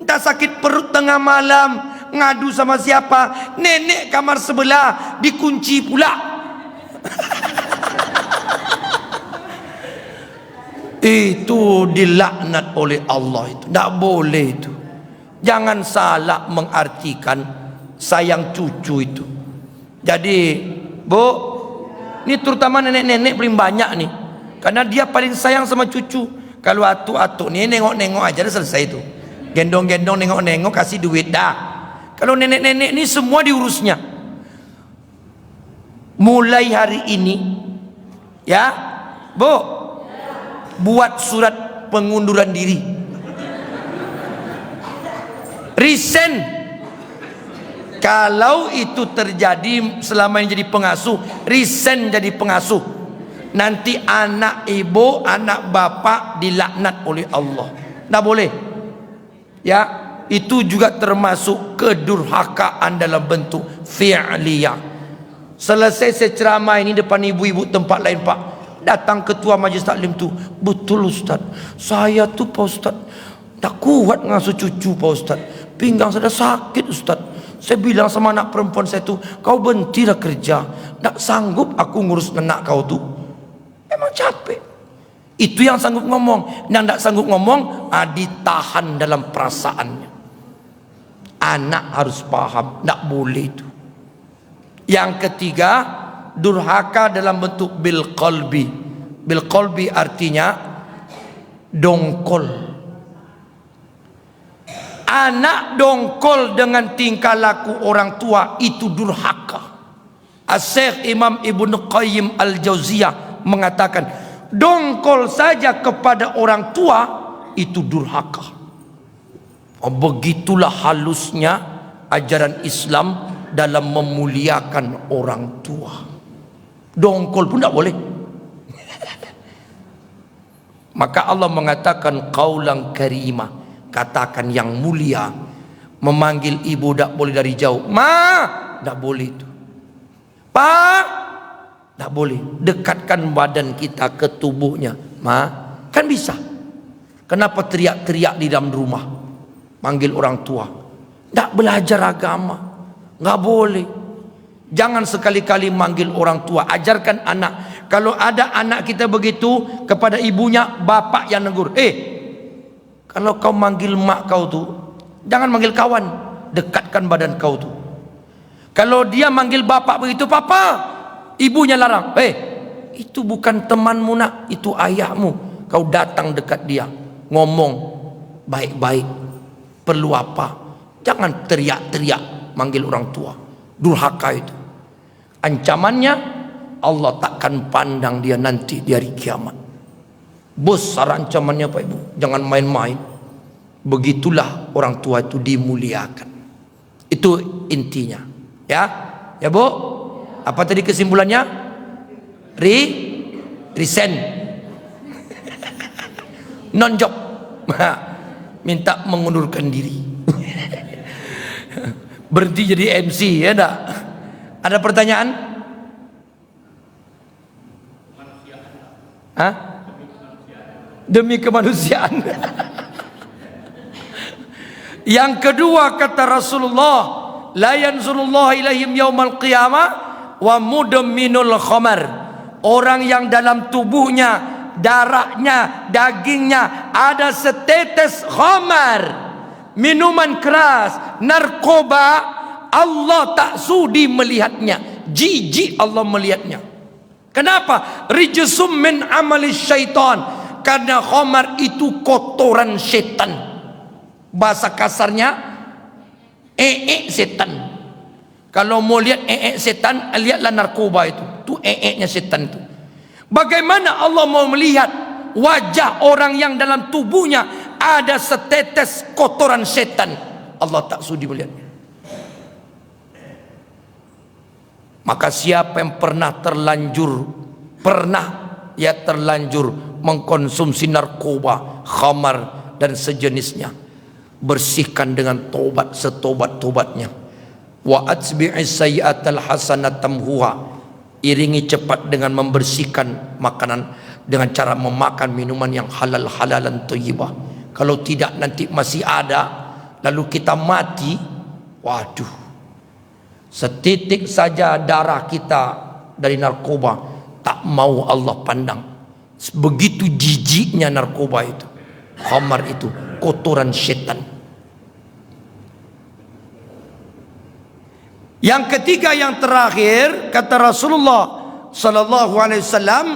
entah sakit perut tengah malam, ngadu sama siapa, nenek kamar sebelah dikunci pula. Itu dilaknat oleh Allah, itu tidak boleh itu. Jangan salah mengartikan sayang cucu itu. Jadi Bu, ini terutama nenek-nenek paling banyak nih, karena dia paling sayang sama cucu. Kalau atuk-atuk nih nengok-nengok aja udah selesai itu, gendong-gendong, nengok-nengok, kasih duit dah. Kalau nenek-nenek ini semua diurusnya. Mulai hari ini ya Bu, buat surat pengunduran diri, resign. Kalau itu terjadi selama ini jadi pengasuh, resign jadi pengasuh. Nanti anak ibu, anak bapak dilaknat oleh Allah. Tidak boleh. Ya, itu juga termasuk kedurhakaan dalam bentuk fi'liyah. Selesai saya ceramah ini depan ibu-ibu tempat lain, Pak, datang ketua majlis taklim tu, betul Ustaz, saya tu Pak Ustaz tak kuat ngasuh cucu Pak Ustaz, pinggang saya sakit Ustaz. Saya bilang sama anak perempuan saya tu, kau berhentilah kerja, tak sanggup aku ngurus anak kau tu, emang capek. Itu yang sanggup ngomong. Yang tak sanggup ngomong, ditahan dalam perasaannya. Anak harus paham, tak boleh itu. Yang ketiga, durhaka dalam bentuk bil qalbi. Bil qalbi artinya dongkol. Anak dongkol dengan tingkah laku orang tua, itu durhaka. As-Syekh Imam Ibnu Qayyim Al-Jauziyah mengatakan, dongkol saja kepada orang tua itu durhaka. Begitulah halusnya ajaran Islam dalam memuliakan orang tua. Dongkol pun tidak boleh. Maka Allah mengatakan qaulan karima, katakan yang mulia. Memanggil ibu tidak boleh dari jauh, ma, tidak boleh itu. Pak, tidak boleh. Dekatkan badan kita ke tubuhnya, ma, kan bisa. Kenapa teriak-teriak di dalam rumah manggil orang tua? Tidak belajar agama, nggak boleh. Jangan sekali-kali manggil orang tua. Ajarkan anak. Kalau ada anak kita begitu kepada ibunya, bapak yang negur. Kalau kau manggil mak kau tu, jangan manggil kawan, dekatkan badan kau tu. Kalau dia manggil bapak begitu, papa, ibunya larang. Itu bukan temanmu nak, itu ayahmu. Kau datang dekat dia, ngomong baik-baik. Perlu apa? Jangan teriak-teriak manggil orang tua. Durhaka itu. Ancamannya, Allah takkan pandang dia nanti di hari kiamat. Besar ancamannya Pak Ibu. Jangan main-main. Begitulah orang tua itu dimuliakan. Itu intinya. Ya, ya Bu. Apa tadi kesimpulannya? Resign. Non-job. Minta mengundurkan diri. Berhenti jadi MC, ya enggak? Ada pertanyaan? Hah? Demi kemanusiaan. Yang kedua kata Rasulullah, la yanzurullah ilaihim yaumal qiyamah wa mudminul khamar. Orang yang dalam tubuhnya, darahnya, dagingnya ada setetes khamar, minuman keras, narkoba, Allah tak sudi melihatnya. Jijik Allah melihatnya. Kenapa? Rijsum min amali syaitan. Karena khamar itu kotoran setan. Bahasa kasarnya setan. Kalau mau lihat setan, lihatlah narkoba itu. Itu nya setan itu. Bagaimana Allah mau melihat wajah orang yang dalam tubuhnya ada setetes kotoran setan? Allah tak sudi melihatnya. Maka siapa yang pernah terlanjur mengkonsumsi narkoba, khamar dan sejenisnya, bersihkan dengan tobat setobat-tobatnya. Wa atbi'is sayyi'atal hasanat tamhuha, iringi cepat dengan membersihkan makanan dengan cara memakan minuman yang halalan thayyibah. Kalau tidak nanti masih ada, lalu kita mati, waduh, setitik saja darah kita dari narkoba tak mau Allah pandang. Begitu jijiknya narkoba itu, khamar itu, kotoran setan. Yang ketiga, yang terakhir, kata Rasulullah sallallahu alaihi wasallam,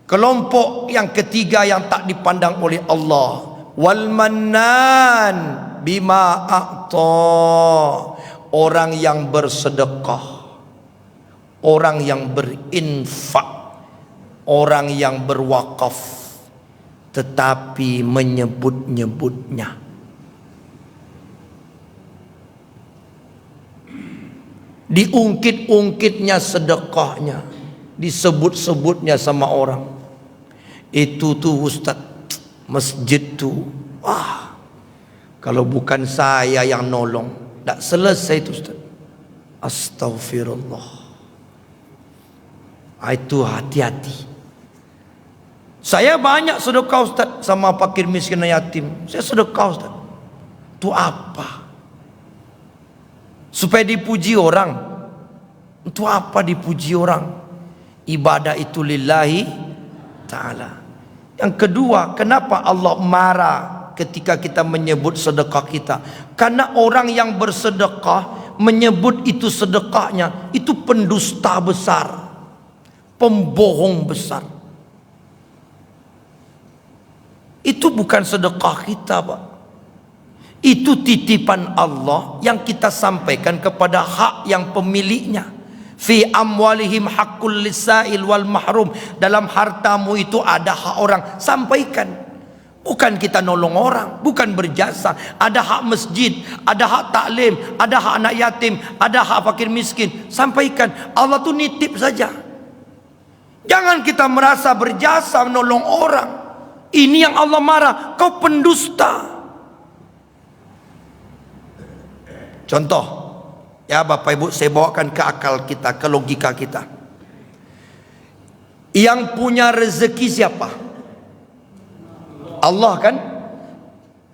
kelompok yang ketiga yang tak dipandang oleh Allah, wal mannan bima a'ta, orang yang bersedekah, orang yang berinfak, orang yang berwakaf tetapi menyebut-nyebutnya. Diungkit-ungkitnya sedekahnya, disebut-sebutnya sama orang. Itu tuh Ustaz, masjid tuh, wah, kalau bukan saya yang nolong, tak selesai itu Ustaz. Astaghfirullah. Itu hati-hati. Saya banyak sedekah Ustaz sama fakir miskin dan yatim. Saya sedekah Ustaz. Itu apa? Supaya dipuji orang. Itu apa dipuji orang? Ibadah itu lillahi ta'ala. Yang kedua, kenapa Allah marah ketika kita menyebut sedekah kita? Karena orang yang bersedekah menyebut itu sedekahnya, itu pendusta besar, pembohong besar. Itu bukan sedekah kita, Pak. Itu titipan Allah yang kita sampaikan kepada hak yang pemiliknya. Fi amwalihim haqqul lisail wal mahrum, dalam hartamu itu ada hak orang, sampaikan. Bukan kita nolong orang, bukan berjasa. Ada hak masjid, ada hak taklim, ada hak anak yatim, ada hak fakir miskin, sampaikan. Allah tuh nitip saja. Jangan kita merasa berjasa menolong orang. Ini yang Allah marah, kau pendusta. Contoh, ya Bapak Ibu, saya bawakan ke akal kita, ke logika kita. Yang punya rezeki siapa? Allah kan?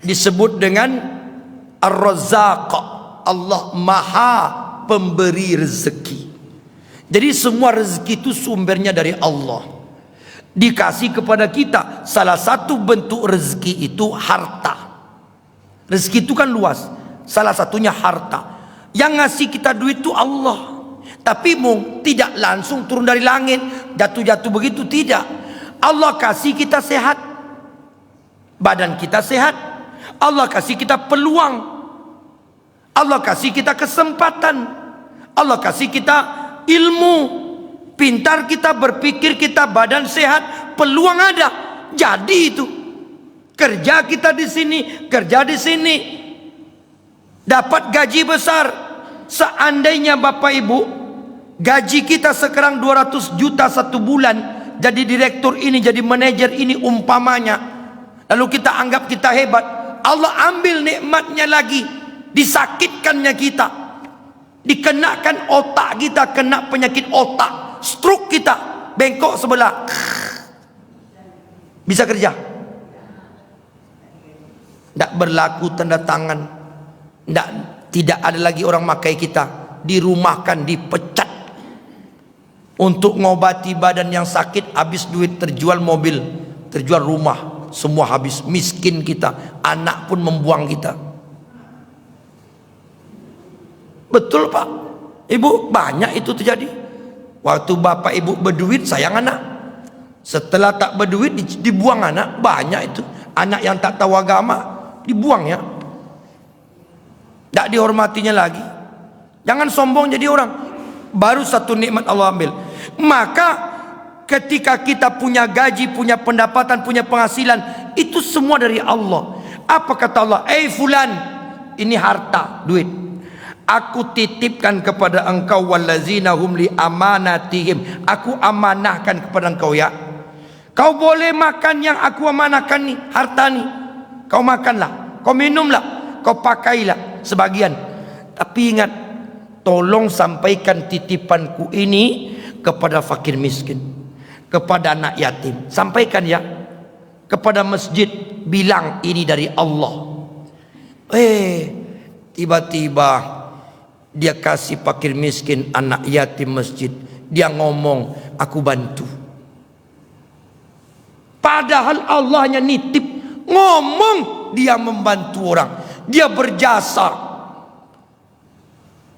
Disebut dengan Ar-Razzaq. Allah Maha Pemberi rezeki. Jadi semua rezeki itu sumbernya dari Allah, dikasih kepada kita. Salah satu bentuk rezeki itu harta. Rezeki itu kan luas, salah satunya harta. Yang ngasih kita duit itu Allah, tapi tidak langsung turun dari langit, jatuh-jatuh begitu, tidak. Allah kasih kita sehat, badan kita sehat. Allah kasih kita peluang, Allah kasih kita kesempatan, Allah kasih kita ilmu, pintar kita, berpikir kita, badan sehat, peluang ada. Jadi itu kerja kita di sini, kerja di sini, dapat gaji besar. Seandainya Bapak Ibu, gaji kita sekarang 200 juta satu bulan, jadi direktur ini, jadi manajer ini umpamanya, lalu kita anggap kita hebat, Allah ambil nikmatnya lagi, disakitkannya kita, dikenakan otak kita, kena penyakit otak, stroke kita, bengkok sebelah, bisa kerja? Tidak berlaku tanda tangan, tidak ada lagi orang makai kita, dirumahkan, dipecat. Untuk ngobati badan yang sakit, habis duit, terjual mobil, terjual rumah, semua habis. Miskin kita, anak pun membuang kita. Betul Pak Ibu, banyak itu terjadi. Waktu Bapak Ibu berduit, sayang anak. Setelah tak berduit, dibuang anak. Banyak itu anak yang tak tahu agama, dibuang ya, tak dihormatinya lagi. Jangan sombong jadi orang. Baru satu nikmat Allah ambil. Maka ketika kita punya gaji, punya pendapatan, punya penghasilan, itu semua dari Allah. Apa kata Allah? Fulan, ini harta, duit, aku titipkan kepada engkau, wallazina hum li amanatihim, aku amanahkan kepada engkau ya. Kau boleh makan yang aku amanahkan nih, harta nih, kau makanlah. kau minumlah, kau pakailah sebagian. Tapi ingat, tolong sampaikan titipanku ini kepada fakir miskin, kepada anak yatim. Sampaikan ya, kepada masjid, bilang ini dari Allah. Tiba-tiba dia kasih fakir miskin, anak yatim masjid. Dia ngomong, aku bantu. Padahal Allah hanya nitip, ngomong dia membantu orang, dia berjasa.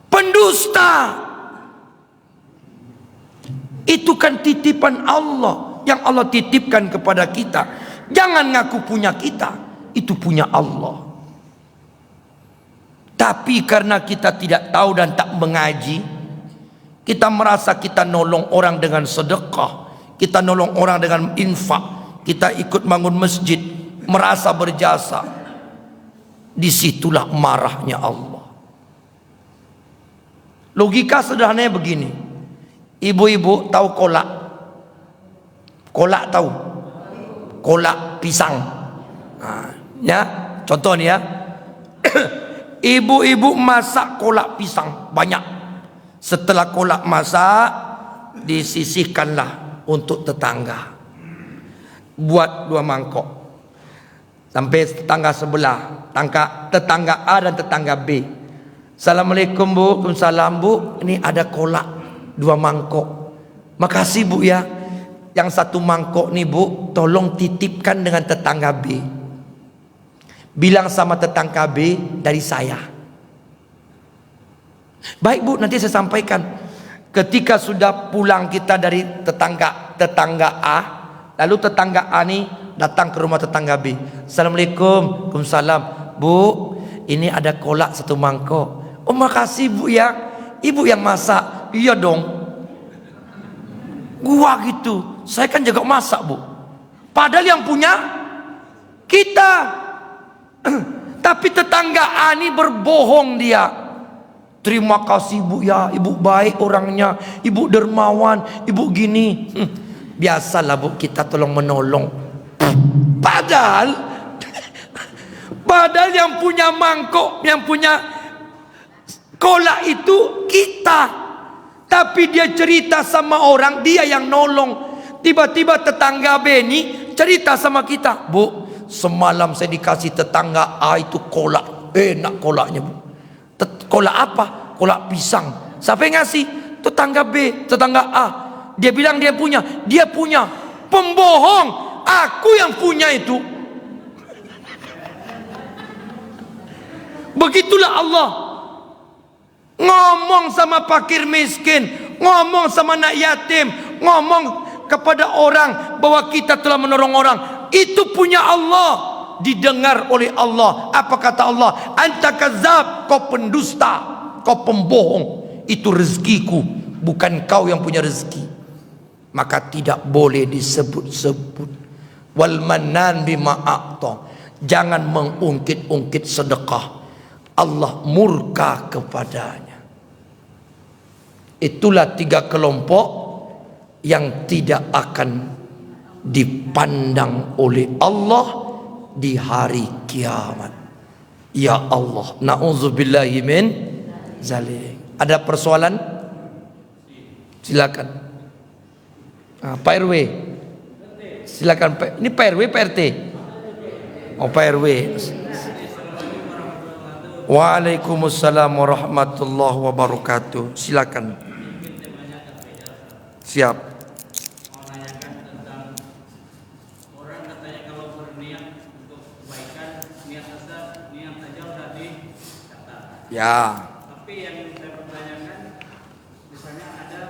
Pendusta. Itu kan titipan Allah yang Allah titipkan kepada kita. Jangan ngaku punya kita, itu punya Allah. Tapi karena kita tidak tahu dan tak mengaji, kita merasa kita nolong orang dengan sedekah, kita nolong orang dengan infak, kita ikut bangun masjid, merasa berjasa. Disitulah marahnya Allah. Logika sederhananya begini. Ibu-ibu tahu kolak? Kolak tahu? Kolak pisang. Nah, ya, contoh nih ya. Ibu-ibu masak kolak pisang banyak. Setelah kolak masak, disisihkanlah untuk tetangga. Buat 2 mangkok. Sampai tetangga sebelah, tetangga A dan tetangga B. Assalamualaikum Bu, Waalaikumsalam Bu, ini ada kolak 2 mangkok. Makasih Bu ya. Yang 1 mangkok nih Bu, tolong titipkan dengan tetangga B. Bilang sama tetangga B dari saya. Baik Bu, nanti saya sampaikan. Ketika sudah pulang kita dari tetangga A, lalu tetangga A nih datang ke rumah tetangga B. Assalamualaikum, Waalaikumsalam Bu, ini ada kolak 1 mangkok. Oh makasih Bu ya, Ibu yang masak. Iya dong, gua gitu, saya kan jago masak Bu. Padahal yang punya kita. Tapi tetangga A ini berbohong dia. Terima kasih Bu ya, Ibu baik orangnya, Ibu dermawan, Ibu gini. Biasalah Bu, kita tolong menolong. Padahal yang punya mangkok, yang punya kolak itu kita. Tapi dia cerita sama orang, dia yang nolong. Tiba-tiba tetangga B ini cerita sama kita, Bu, semalam saya dikasih tetangga A itu kolak, enak kolaknya Bu. Kolak apa? Kolak pisang. Siapa yang ngasih? Tetangga B, tetangga A. Dia bilang dia punya. Pembohong. Aku yang punya itu. Begitulah Allah. Ngomong sama fakir miskin, ngomong sama anak yatim, ngomong kepada orang bahwa kita telah menolong orang. Itu punya Allah. Didengar oleh Allah. Apa kata Allah? Anta kadzab, kau pendusta, kau pembohong. Itu rezekiku, bukan kau yang punya rezeki. Maka tidak boleh disebut-sebut. Wal mannan bima a'ta. Jangan mengungkit-ungkit sedekah. Allah murka kepadanya. Itulah 3 kelompok yang tidak akan dipandang oleh Allah di hari kiamat. Ya Allah, na'udzubillahi min zalik. Ada persoalan? Silakan. Pak RW, silakan. Ini Pak RW, Pak RT. Oh Pak RW. Waalaikumsalam warahmatullahi wabarakatuh. Silakan. Siap. Ya. Tapi yang saya pertanyakan, misalnya ada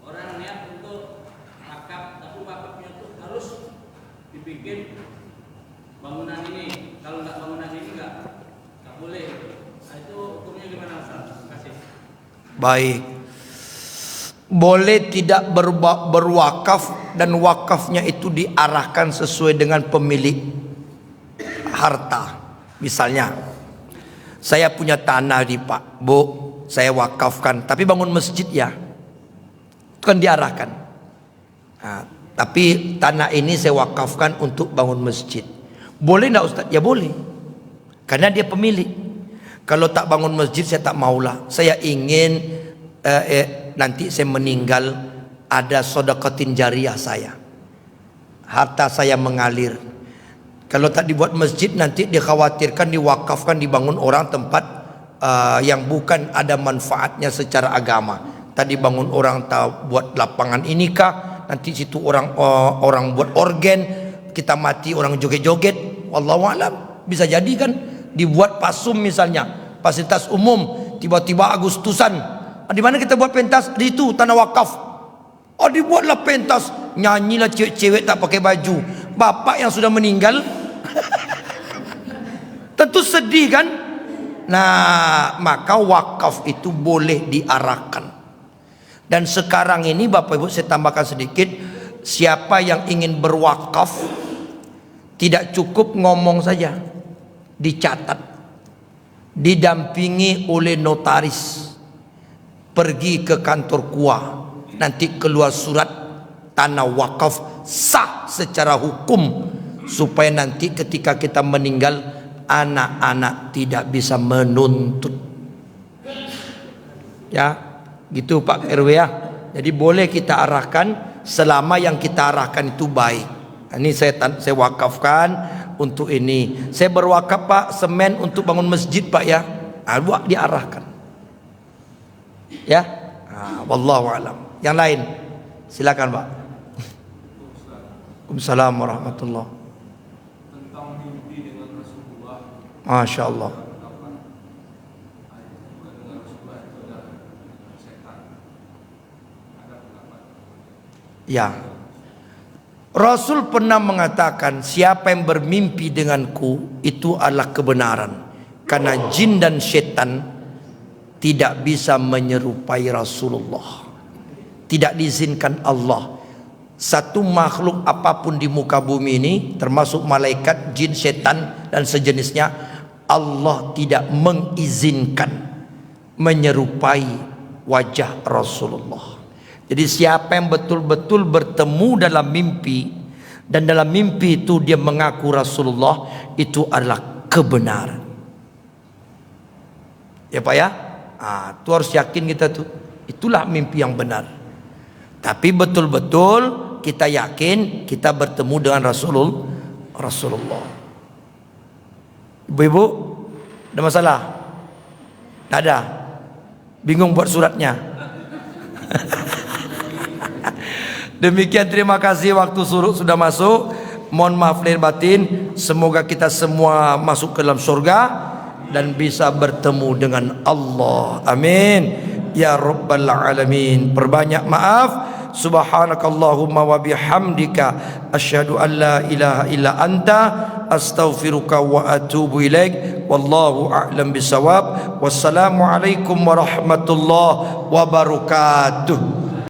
orang niat untuk wakaf, tapi wakafnya itu harus dibikin bangunan ini. Kalau nggak bangunan ini nggak boleh. Nah, itu hukumnya gimana Ustaz? Terima kasih. Baik. Boleh tidak berwakaf dan wakafnya itu diarahkan sesuai dengan pemilik harta. Misalnya, saya punya tanah di Pak, Bu, saya wakafkan, tapi bangun masjid ya. Itu kan diarahkan. Nah, tapi tanah ini saya wakafkan untuk bangun masjid. Boleh enggak Ustaz? Ya boleh. Karena dia pemilik. Kalau tak bangun masjid saya tak maulah. Saya ingin nanti saya meninggal ada sedekatin jariyah saya. Harta saya mengalir. Kalau tak dibuat masjid nanti dikhawatirkan diwakafkan dibangun orang tempat yang bukan ada manfaatnya secara agama. Tadi bangun orang tak buat lapangan ini kah? Nanti situ orang buat organ, kita mati orang joget-joget. Wallahu alam. Bisa jadi kan dibuat pasum misalnya, fasilitas umum, tiba-tiba Agustusan. Di mana kita buat pentas? Di itu tanah wakaf. Oh, dibuatlah pentas, nyanyilah cewek-cewek tak pakai baju. Bapak yang sudah meninggal tentu sedih kan? Nah, maka wakaf itu boleh diarahkan. Dan sekarang ini Bapak Ibu saya tambahkan sedikit, siapa yang ingin berwakaf tidak cukup ngomong saja, dicatat, didampingi oleh notaris, pergi ke kantor KUA, nanti keluar surat tanah wakaf sah secara hukum, supaya nanti ketika kita meninggal anak-anak tidak bisa menuntut. Ya, gitu Pak RW ya. Jadi boleh kita arahkan selama yang kita arahkan itu baik. Ini saya wakafkan untuk ini. Saya berwakaf Pak semen untuk bangun masjid Pak ya. Buat diarahkan. Ya. Wallahu alam. Yang lain silakan Pak. Waalaikumsalam warahmatullahi. Tentang mimpi dengan Rasulullah. Masya Allah. Ya. Rasul pernah mengatakan siapa yang bermimpi denganku itu adalah kebenaran, karena jin dan setan tidak bisa menyerupai Rasulullah. Tidak diizinkan Allah. Satu makhluk apapun di muka bumi ini, termasuk malaikat, jin, setan dan sejenisnya, Allah tidak mengizinkan menyerupai wajah Rasulullah. Jadi siapa yang betul-betul bertemu dalam mimpi, dan dalam mimpi itu dia mengaku Rasulullah, itu adalah kebenaran. Ya Pak ya, itu harus yakin kita tuh, itulah mimpi yang benar. Tapi betul-betul kita yakin kita bertemu dengan Rasulullah. Ibu-ibu, ada masalah? Tidak ada. Bingung buat suratnya. Demikian, terima kasih, waktu sudah masuk. Mohon maaf lahir batin. Semoga kita semua masuk ke dalam surga dan bisa bertemu dengan Allah. Amin ya rabbal alamin. Perbanyak maaf. Subhanakallahumma wa bihamdika asyhadu an la ilaha illa anta astaghfiruka wa atubu ilaik. Wallahu a'lam bisawab. Wassalamu alaikum warahmatullahi wabarakatuh.